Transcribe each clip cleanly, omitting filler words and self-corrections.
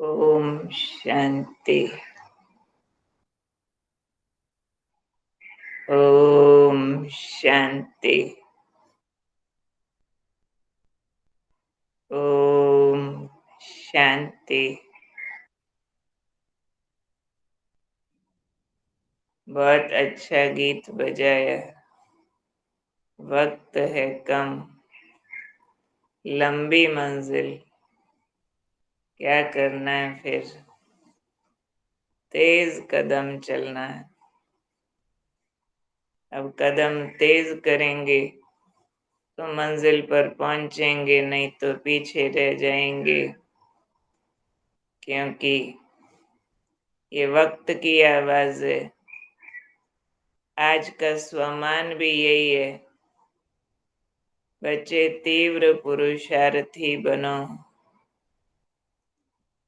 ओम शांति। ओम शांति। ओम शांति। बहुत अच्छा गीत बजाया। वक्त है कम, लंबी मंजिल, क्या करना है फिर, तेज कदम चलना है। अब कदम तेज करेंगे तो मंजिल पर पहुंचेंगे, नहीं तो पीछे रह जाएंगे। क्योंकि ये वक्त की आवाज है। आज का स्वमान भी यही है, बच्चे तीव्र पुरुषार्थी बनो।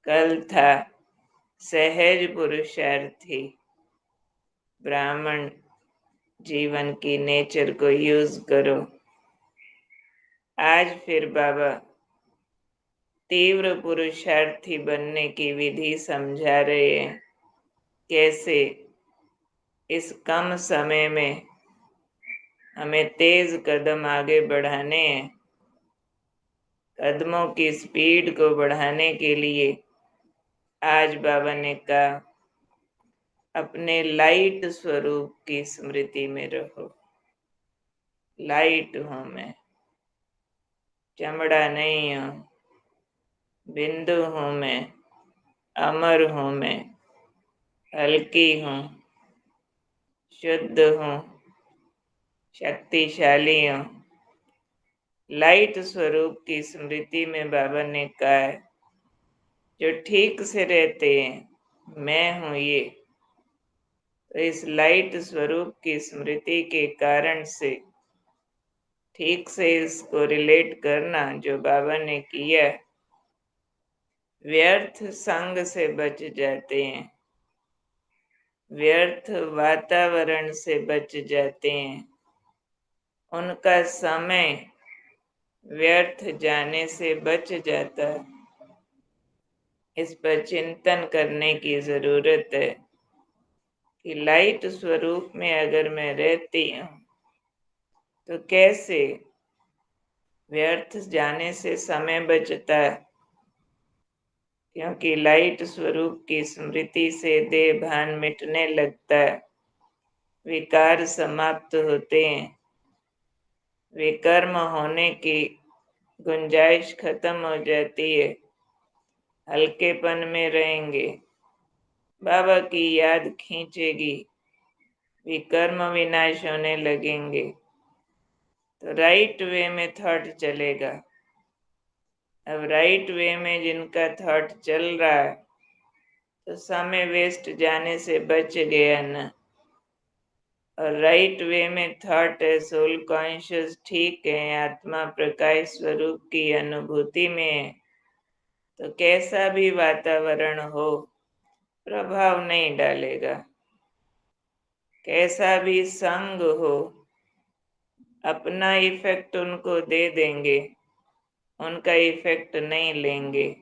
कल था सहज पुरुषार्थी। ब्राह्मण जीवन की नेचर को यूज करो। आज फिर बाबा तीव्र पुरुषार्थी बनने की विधि समझा रहे हैं। कैसे इस कम समय में हमें तेज कदम आगे बढ़ाने हैं। कदमों की स्पीड को बढ़ाने के लिए आज बाबा ने कहा, अपने लाइट स्वरूप की स्मृति में रहो। लाइट हूं मैं, चमड़ा नहीं हूं। बिंदु हूं मैं, अमर हूं मैं, हल्की हूं, शुद्ध हूं, शक्तिशाली हूं। लाइट स्वरूप की स्मृति में बाबा ने कहा है, जो ठीक से रहते हैं मैं हूं ये, तो इस लाइट स्वरूप की स्मृति के कारण से ठीक से इसको रिलेट करना जो बाबा ने किया। व्यर्थ संग से बच जाते हैं, व्यर्थ वातावरण से बच जाते हैं। उनका समय व्यर्थ जाने से बच जाता है। इस पर चिंतन करने की जरूरत है कि लाइट स्वरूप में अगर मैं रहती हूँ तो कैसे व्यर्थ जाने से समय बचता है। क्योंकि लाइट स्वरूप की स्मृति से देह भान मिटने लगता है, विकार समाप्त होते हैं, विकर्म होने की गुंजाइश खत्म हो जाती है, हल्केपन में रहेंगे, बाबा की याद खींचेगी, विकर्म विनाश होने लगेंगे, तो राइट वे में थॉट चलेगा। अब राइट वे में जिनका थॉट चल रहा है तो समय वेस्ट जाने से बच गया ना। और राइट वे में थॉट है, सोल कॉन्शियस ठीक है, आत्मा प्रकाश स्वरूप की अनुभूति में है, तो कैसा भी वातावरण हो प्रभाव नहीं डालेगा। कैसा भी संग हो अपना इफेक्ट उनको दे देंगे, उनका इफेक्ट नहीं लेंगे।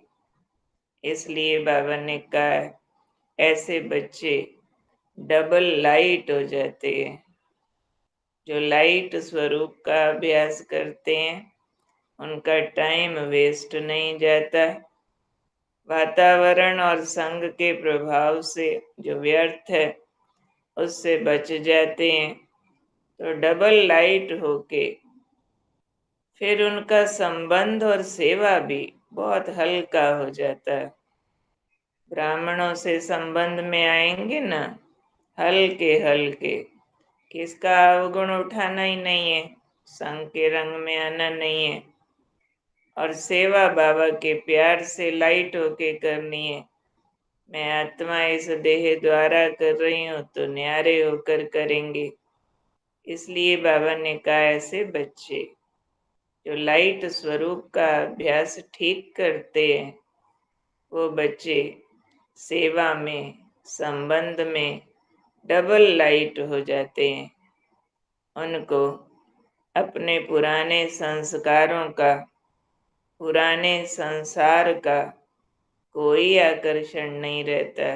इसलिए बाबा ने कहा, ऐसे बच्चे डबल लाइट हो जाते हैं। जो लाइट स्वरूप का अभ्यास करते हैं उनका टाइम वेस्ट नहीं जाता। वातावरण और संग के प्रभाव से जो व्यर्थ है उससे बच जाते हैं, तो डबल लाइट होके फिर उनका संबंध और सेवा भी बहुत हल्का हो जाता है। ब्राह्मणों से संबंध में आएंगे ना, हल्के हल्के, किसका अवगुण उठाना ही नहीं है, संग के रंग में आना नहीं है, और सेवा बाबा के प्यार से लाइट होके करनी है। मैं आत्मा इस देह द्वारा कर रही हूँ तो न्यारे होकर करेंगे। इसलिए बाबा ने कहा, ऐसे बच्चे जो लाइट स्वरूप का अभ्यास ठीक करते हैं वो बच्चे सेवा में, संबंध में डबल लाइट हो जाते हैं। उनको अपने पुराने संस्कारों का, पुराने संसार का कोई आकर्षण नहीं रहता।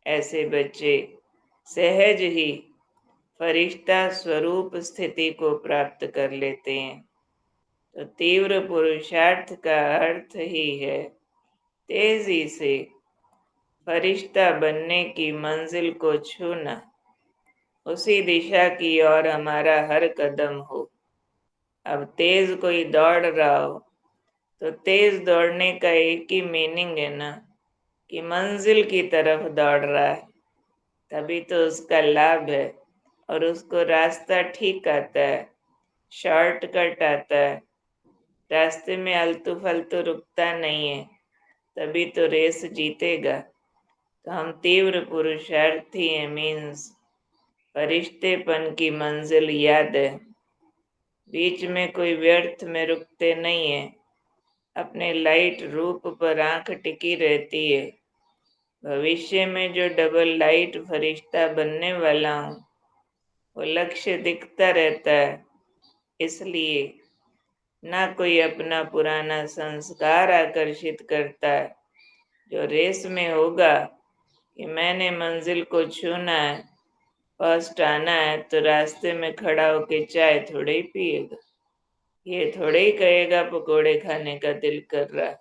ऐसे बच्चे सहज ही फरिश्ता स्वरूप स्थिति को प्राप्त कर लेते हैं। तो तीव्र पुरुषार्थ का अर्थ ही है तेजी से फरिश्ता बनने की मंजिल को छूना, उसी दिशा की ओर हमारा हर कदम हो। अब तेज कोई दौड़ रहा हो तो तेज दौड़ने का एक ही मीनिंग है ना, कि मंजिल की तरफ दौड़ रहा है, तभी तो उसका लाभ है और उसको रास्ता ठीक आता है, शॉर्टकट आता है, रास्ते में आलतू फालतू रुकता नहीं है, तभी तो रेस जीतेगा। तो हम तीव्र पुरुषार्थी हैं, मीन्स फरिश्तेपन की मंजिल याद है, बीच में कोई व्यर्थ में रुकते नहीं है, अपने लाइट रूप पर आंख टिकी रहती है। भविष्य में जो डबल लाइट फरिश्ता बनने वाला हूँ, वो लक्ष्य दिखता रहता है, इसलिए ना कोई अपना पुराना संस्कार आकर्षित करता है। जो रेस में होगा कि मैंने मंजिल को छूना है, फर्स्ट आना है, तो रास्ते में खड़ा होके चाय थोड़े ही पिएगा, ये थोड़े ही कहेगा पकोड़े खाने का दिल कर रहा है,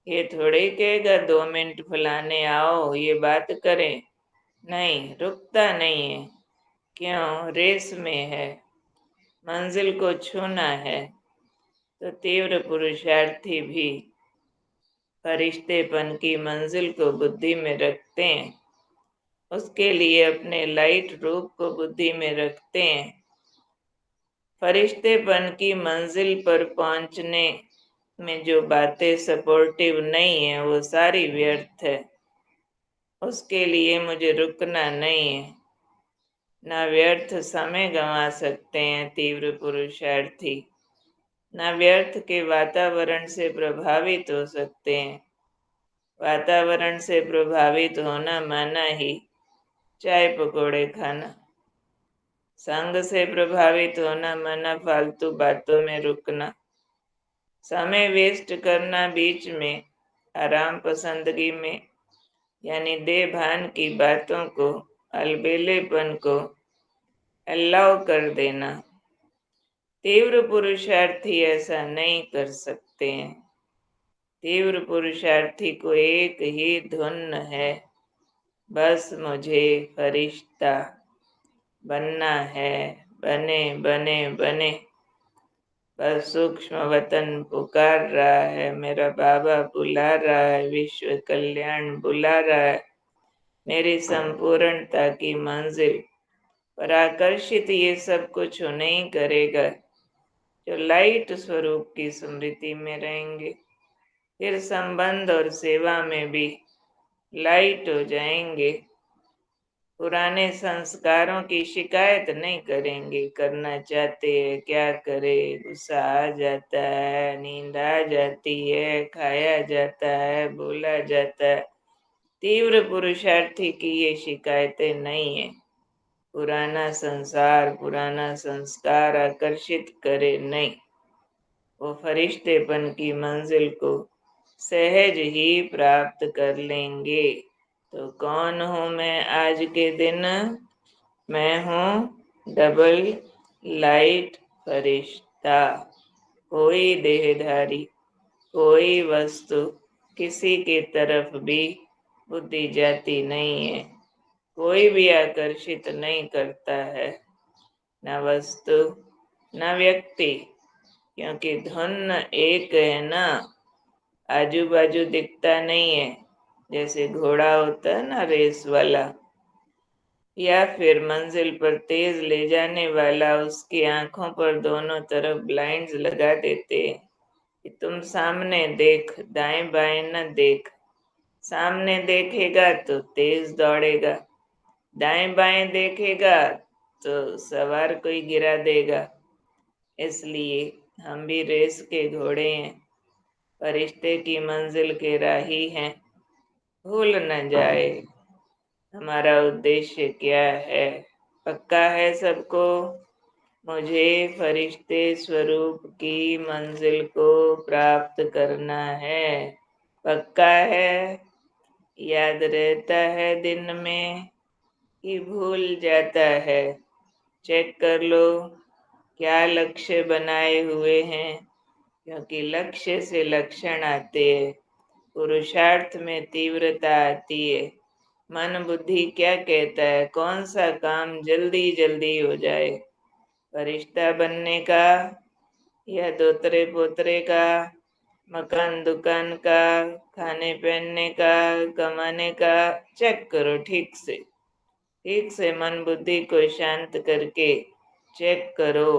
ये थोड़े ही कहेगा 2 मिनट फलाने आओ ये बात करें। नहीं, रुकता नहीं है। क्यों? रेस में है, मंजिल को छूना है। तो तीव्र पुरुषार्थी भी फरिश्तेपन की मंजिल को बुद्धि में रखते हैं, उसके लिए अपने लाइट रूप को बुद्धि में रखते हैं। फरिश्तेपन की मंजिल पर पहुंचने में जो बातें सपोर्टिव नहीं है वो सारी व्यर्थ है, उसके लिए मुझे रुकना नहीं है। ना व्यर्थ समय गंवा सकते हैं तीव्र पुरुषार्थी, ना व्यर्थ के वातावरण से प्रभावित हो सकते हैं। वातावरण से प्रभावित होना माना ही चाय पकोड़े खाना, संग से प्रभावित होना माना फालतू बातों में रुकना, समय वेस्ट करना बीच में आराम पसंदगी में, यानी देह भान की बातों को, अलबेलेपन को अलाउ कर देना। तीव्र पुरुषार्थी ऐसा नहीं कर सकते हैं। तीव्र पुरुषार्थी को एक ही धुन है, बस मुझे फरिश्ता बनना है, बने बने बने। बस सूक्ष्म वतन पुकार रहा है, मेरा बाबा बुला रहा है, विश्व कल्याण बुला रहा है, मेरी संपूर्णता की मंजिल पर आकर्षित ये सब कुछ नहीं करेगा जो लाइट स्वरूप की स्मृति में रहेंगे। फिर संबंध और सेवा में भी लाइट हो जाएंगे, पुराने संस्कारों की शिकायत नहीं करेंगे। करना चाहते हैं क्या करे, गुस्सा आ जाता है, नींद आ जाती है, खाया जाता है, बोला जाता है। तीव्र पुरुषार्थी की ये शिकायतें नहीं है। पुराना संसार, पुराना संस्कार आकर्षित करे नहीं, वो फरिश्तेपन की मंजिल को सहज ही प्राप्त कर लेंगे। तो कौन हूँ मैं आज के दिन? मैं हूँ डबल लाइट फरिश्ता। कोई देहधारी, कोई वस्तु किसी की तरफ भी बुद्धि जाती नहीं है, कोई भी आकर्षित नहीं करता है, न वस्तु न व्यक्ति, क्योंकि धुन एक है ना, आजू बाजू दिखता नहीं है। जैसे घोड़ा होता है ना रेस वाला, या फिर मंजिल पर तेज ले जाने वाला, उसकी आंखों पर दोनों तरफ ब्लाइंड्स लगा देते हैं कि तुम सामने देख, दाएं बाएं न देख। सामने देखेगा तो तेज दौड़ेगा, दाएं बाएं देखेगा तो सवार कोई गिरा देगा। इसलिए हम भी रेस के घोड़े हैं, फरिश्ते की मंजिल के राही हैं। भूल न जाए हमारा उद्देश्य क्या है। पक्का है सबको? मुझे फरिश्ते स्वरूप की मंजिल को प्राप्त करना है। पक्का है, याद रहता है दिन में कि भूल जाता है। चेक कर लो क्या लक्ष्य बनाए हुए हैं, क्योंकि लक्ष्य से लक्षण आते हैं, पुरुषार्थ में तीव्रता आती है। मन बुद्धि क्या कहता है, कौन सा काम जल्दी जल्दी हो जाए, रिश्ता बनने का या दोतरे पोतरे का, मकान दुकान का, खाने पहनने का, कमाने का। चेक करो ठीक से मन बुद्धि को शांत करके चेक करो।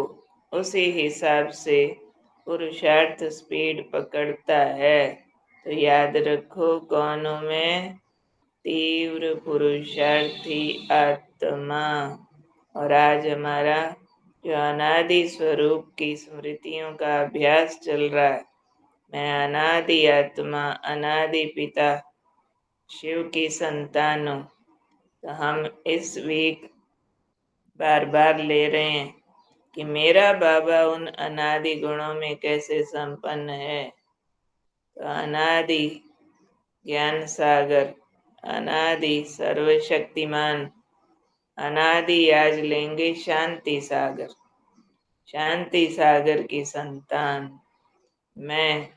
उसी हिसाब से पुरुषार्थ स्पीड पकड़ता है। तो याद रखो, कौन हूं मैं? तीव्र पुरुषार्थी आत्मा। और आज हमारा जो अनादि स्वरूप की स्मृतियों का अभ्यास चल रहा है, मैं अनादि आत्मा, अनादि पिता शिव की संतान हूँ। तो हम इस वीक बार बार ले रहे हैं कि मेरा बाबा उन अनादि गुणों में कैसे संपन्न है। तो अनादि ज्ञान सागर, अनादि सर्वशक्तिमान, अनादि आज लेंगे शांति सागर। शांति सागर की संतान मैं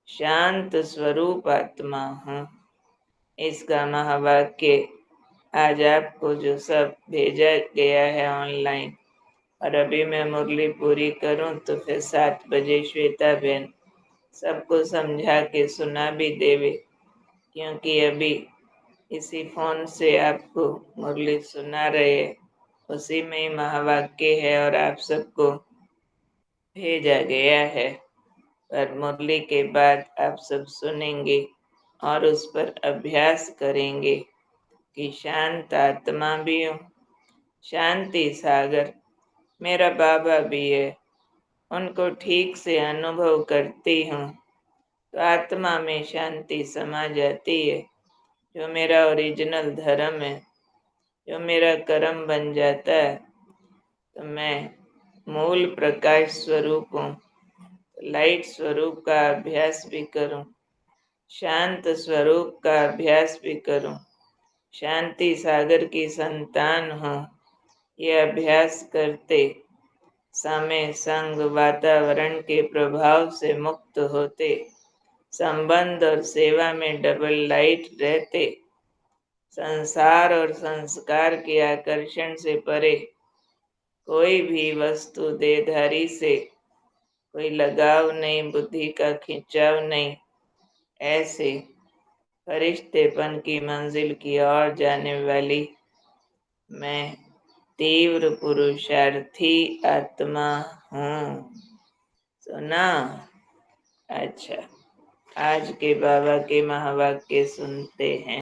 शांत स्वरूप आत्मा हूँ। इसका महावाक्य आज आपको जो सब भेजा गया है ऑनलाइन, और अभी मैं मुरली पूरी करूं तो फिर 7 बजे श्वेता बहन सबको समझा के सुना भी देवे, क्योंकि अभी इसी फोन से आपको मुरली सुना रहे, उसी में ही महावाक्य है और आप सबको भेजा गया है। पर मुरली के बाद आप सब सुनेंगे और उस पर अभ्यास करेंगे कि शांत आत्मा भी हूँ, शांति सागर मेरा बाबा भी है, उनको ठीक से अनुभव करती हूँ तो आत्मा में शांति समा जाती है। जो मेरा ओरिजिनल धर्म है, जो मेरा कर्म बन जाता है, तो मैं मूल प्रकाश स्वरूप हूँ। लाइट स्वरूप का अभ्यास भी करूं, शांत स्वरूप का अभ्यास भी करूं, शांति सागर की संतान हूँ। ये अभ्यास करते समय संग वातावरण के प्रभाव से मुक्त होते, संबंध और सेवा में डबल लाइट रहते, संसार और संस्कार के आकर्षण से परे, कोई भी वस्तु देहधारी से कोई लगाव नहीं, बुद्धि का खिंचाव नहीं, ऐसे फरिश्तेपन की मंजिल की ओर जाने वाली मैं तीव्र पुरुषार्थी आत्मा हूँ। सुना? अच्छा, आज के बाबा के महावाक्य सुनते हैं।